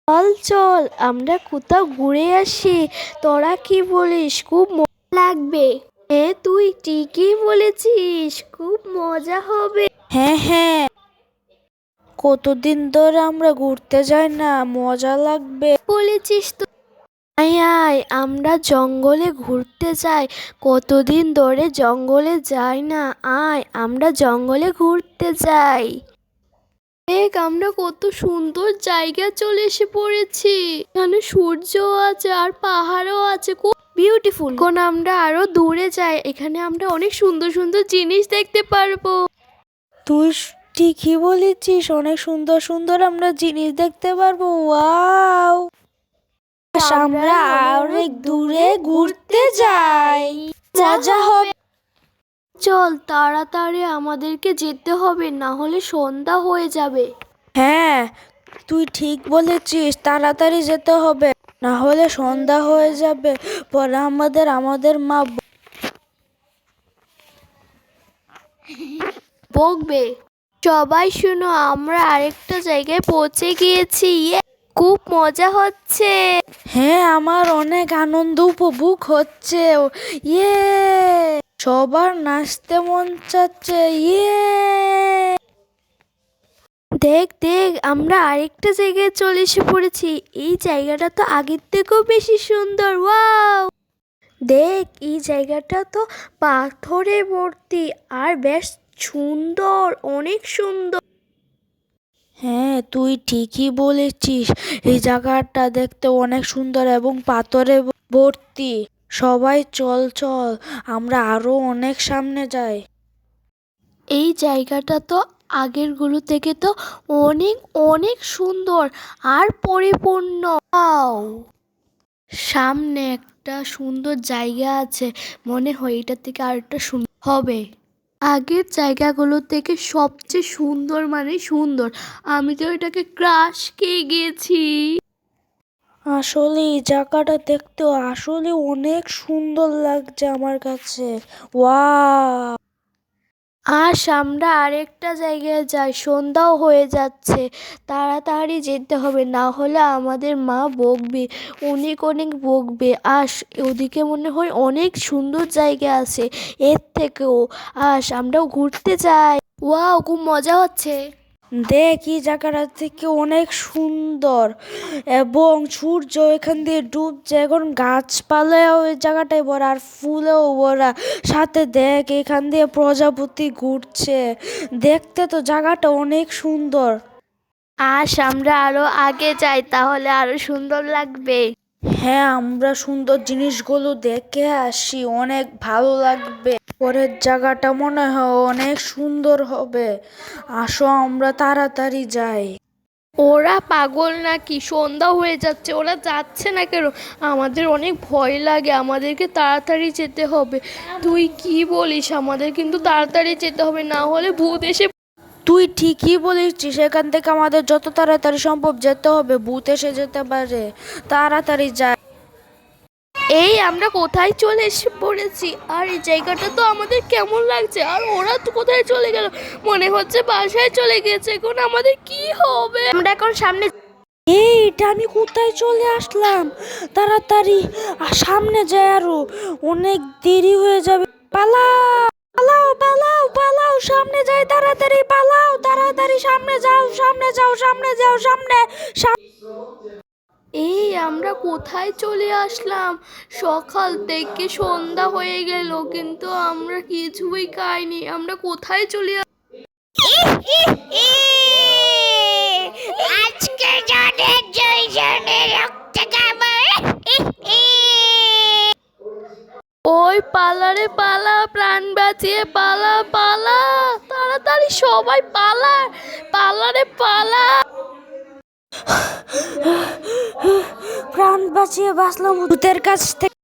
চল চল আমরা কোথাও ঘুরে আসি। তোরা কি বলিস? খুব মজা লাগবে। তুই ঠিকই বলেছিস, খুব মজা হবে। হ্যাঁ হ্যাঁ, কতদিন ধরে আমরা ঘুরতে যাই না, মজা লাগবে। বলেছিস তো। আয় আয় আমরা জঙ্গলে ঘুরতে যাই, কতদিন ধরে জঙ্গলে যাই না। আয় আমরা জঙ্গলে ঘুরতে যাই। দেখ আমরা কত সুন্দর জায়গা চলে এসে পড়েছি। এখানে সূর্য আছে আর পাহাড়ও আছে, খুব বিউটিফুল। এখন আমরা আরো দূরে যাই, এখানে আমরা অনেক সুন্দর সুন্দর জিনিস দেখতে পারবো। তুই ঠিকই বলেছিস, অনেক সুন্দর সুন্দর আমরা জিনিস দেখতে পারবো। ওয়াও, আমরা অনেক দূরে ঘুরতে যাই, মজা হবে। চল তাড়াতাড়ি আমাদেরকে যেতে হবে, না হলে সন্ধ্যা হয়ে যাবে। হ্যাঁ, তুই ঠিক বলেছিস, তাড়াতাড়ি যেতে হবে, না হলে সন্ধ্যা হয়ে যাবে। পরে আমাদের মা বকবে। সবাই শুনো, আমরা আরেকটা জায়গায় পৌঁছে গিয়েছি। খুব মজা হচ্ছে। হ্যাঁ, আমার অনেক আনন্দ উপভোগ হচ্ছে। ইয়ে, সবার নাচতে মন চাচ্ছে। ইয়ে, দেখ দেখ আমরা আরেকটা জায়গায় চলে এসে পড়েছি। এই জায়গাটা তো আগের থেকেও বেশি সুন্দর। ওয়াও, দেখ এই জায়গাটা তো পাথরে ভর্তি আর বেশ সুন্দর, অনেক সুন্দর। হ্যাঁ তুই ঠিকই বলেছিস, এই জায়গাটা দেখতে অনেক সুন্দর এবং পাথরে ভর্তি। সবাই চল চল, আমরা আরো অনেক সামনে যাই। এই জায়গাটা তো আগেরগুলো থেকে তো অনেক অনেক সুন্দর আর পরিপূর্ণ। ওয়াও, সামনে একটা সুন্দর জায়গা আছে, মনে হয় এটা থেকে আরেকটা সুন্দর হবে। আগের জায়গাগুলো থেকে সবচেয়ে সুন্দর মানে সুন্দর। আমি তো এটাকে ক্রাশ খেয়ে গেছি। আসলে এই জায়গাটা দেখতে আসলে অনেক সুন্দর লাগছে আমার কাছে। ওয়াও, আজ আমরা আরেকটা জায়গায় যাই, সন্ধ্যাও হয়ে যাচ্ছে, তাড়াতাড়ি যেতে হবে, না হলে আমাদের মা বকবে, অনেক অনেক বকবে। ওদিকে মনে হয় অনেক সুন্দর জায়গা আছে এর থেকেও। আমরাও ঘুরতে যাই। ওয়াও, খুব মজা হচ্ছে। দেখ এই জায়গাটা থেকে অনেক সুন্দর এবং সূর্য এখান দিয়ে ডুবছে। এখন গাছপালাও ওই জায়গাটায় ভরা আর ফুলেও ভরা। সাথে দেখ এখান দিয়ে প্রজাপতি ঘুরছে। দেখতে তো জায়গাটা অনেক সুন্দর। আমরা আরো আগে যাই, তাহলে আরো সুন্দর লাগবে। হ্যাঁ, আমরা সুন্দর জিনিসগুলো দেখে আসি, অনেক ভালো লাগবে। পরের জায়গাটা মনে হয় অনেক সুন্দর হবে। আসো আমরা তাড়াতাড়ি যাই। ওরা পাগল নাকি? সন্ধ্যা হয়ে যাচ্ছে, ওরা যাচ্ছে না কেন? আমাদের অনেক ভয় লাগে, আমাদেরকে তাড়াতাড়ি যেতে হবে। তুই কি বলিস? আমাদের কিন্তু তাড়াতাড়ি যেতে হবে, না হলে ভূত এসে। তুই ঠিকই বলেছিস, এখান থেকে আমাদের যত তাড়াতাড়ি সম্ভব যেতে হবে, ভূত এসে যেতে পারে। তাড়াতাড়ি যাই। এই আমরা কোথায় চলে এসে পড়েছি, আর এই জায়গাটা তো আমাদের কেমন লাগছে, আর ওরা তো কোথায় চলে গেল? মনে হচ্ছে বাসায় চলে গেছে। এখন আমাদের কি হবে? আমরা এখন সামনে। এটা আমি কোথায় চলে আসলাম? তাড়াতাড়ি সামনে যাই, আরো অনেক দেরি হয়ে যাবে। পালাও পালাও পালাও পালাও, সামনে যাই, তাড়াতাড়ি পালাও, তাড়াতাড়ি সামনে যাও, সামনে যাও, সামনে যাও, সামনে। এই আমরা কোথায় চলে আসলাম? সকাল থেকে সন্ধ্যা হয়ে গেল, কিন্তু আমরা কিছুই খাইনি। আমরা কোথায় চলে আজকে জনের জয়জনের রক্ত খাবো। ওই পালারে পালা, প্রাণ বাঁচিয়ে পালা পালা, তাড়াতাড়ি সবাই পালা, পালারে পালা। প্রাণ বাঁচিয়ে বাঁচলাম ভূতের কাছ থেকে।